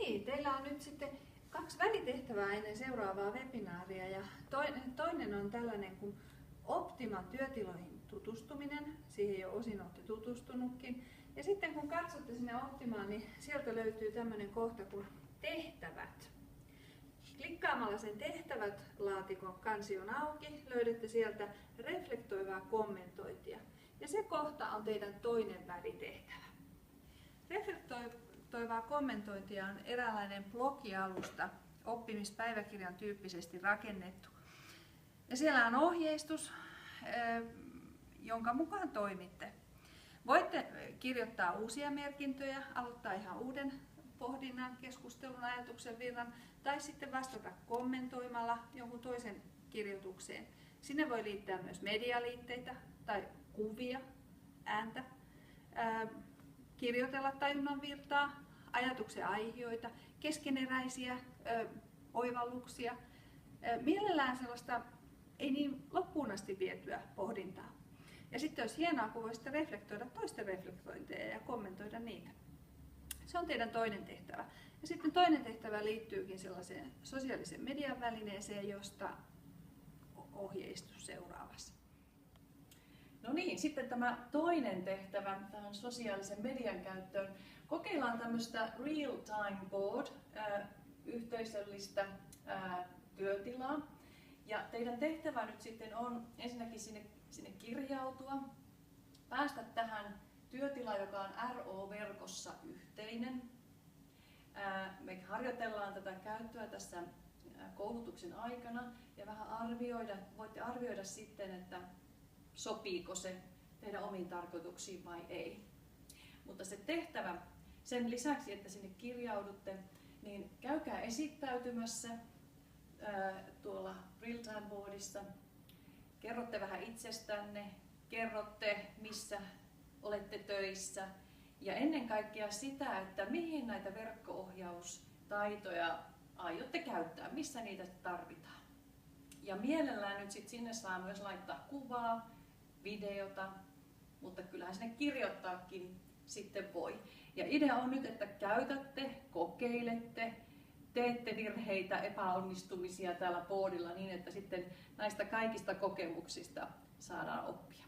niin, teillä on nyt sitten 2 välitehtävää ennen seuraavaa webinaaria ja toinen on tällainen kuin Optima-työtiloihin tutustuminen. Siihen jo osin olette tutustunutkin. Ja sitten kun katsotte sinne Optimaan, niin sieltä löytyy tämmöinen kohta kuin tehtävät. Klikkaamalla sen tehtävät-laatikon kansion auki löydätte sieltä reflektoivaa kommentointia. Ja se kohta on teidän toinen välitehtävä. Reflektoivaa kommentointia on eräänlainen blogialusta oppimispäiväkirjan tyyppisesti rakennettu. Ja siellä on ohjeistus, jonka mukaan toimitte. Voitte kirjoittaa uusia merkintöjä, aloittaa ihan uuden pohdinnan, keskustelun, ajatuksen virran tai sitten vastata kommentoimalla jonkun toisen kirjoitukseen. Sinne voi liittää myös medialiitteitä tai kuvia, ääntä, kirjoitella tajunnan virtaa, ajatuksen aihioita, keskeneräisiä oivalluksia, mielellään sellaista ei niin loppuun asti vietyä pohdintaa. Ja sitten olisi hienoa, kun voisitte reflektoida toisten reflektointeja ja kommentoida niitä. Se on teidän toinen tehtävä. Ja sitten toinen tehtävä liittyykin sellaiseen sosiaalisen median välineeseen, josta ohjeistus seuraavassa. No niin, sitten tämä toinen tehtävä tähän sosiaalisen median käyttöön. Kokeillaan tämmöistä real-time board, yhteisöllistä työtilaa. Ja teidän tehtävä nyt sitten on ensinnäkin sinne kirjautua, päästä tähän työtilaan, joka on RO-verkossa yhteinen. Me harjoitellaan tätä käyttöä tässä koulutuksen aikana ja vähän voitte arvioida sitten, että sopiiko se teidän omiin tarkoituksiin vai ei. Mutta se tehtävä, sen lisäksi, että sinne kirjaudutte, niin käykää esittäytymässä tuolla real-time boardissa. Kerrotte vähän itsestänne, kerrotte missä olette töissä ja ennen kaikkea sitä, että mihin näitä verkko-ohjaustaitoja aiotte käyttää, missä niitä tarvitaan. Ja mielellään nyt sit sinne saa myös laittaa kuvaa, videota, mutta kyllähän sinne kirjoittaakin sitten voi. Ja idea on nyt, että käytätte, kokeilette, teette virheitä, epäonnistumisia täällä boardilla niin, että sitten näistä kaikista kokemuksista saadaan oppia.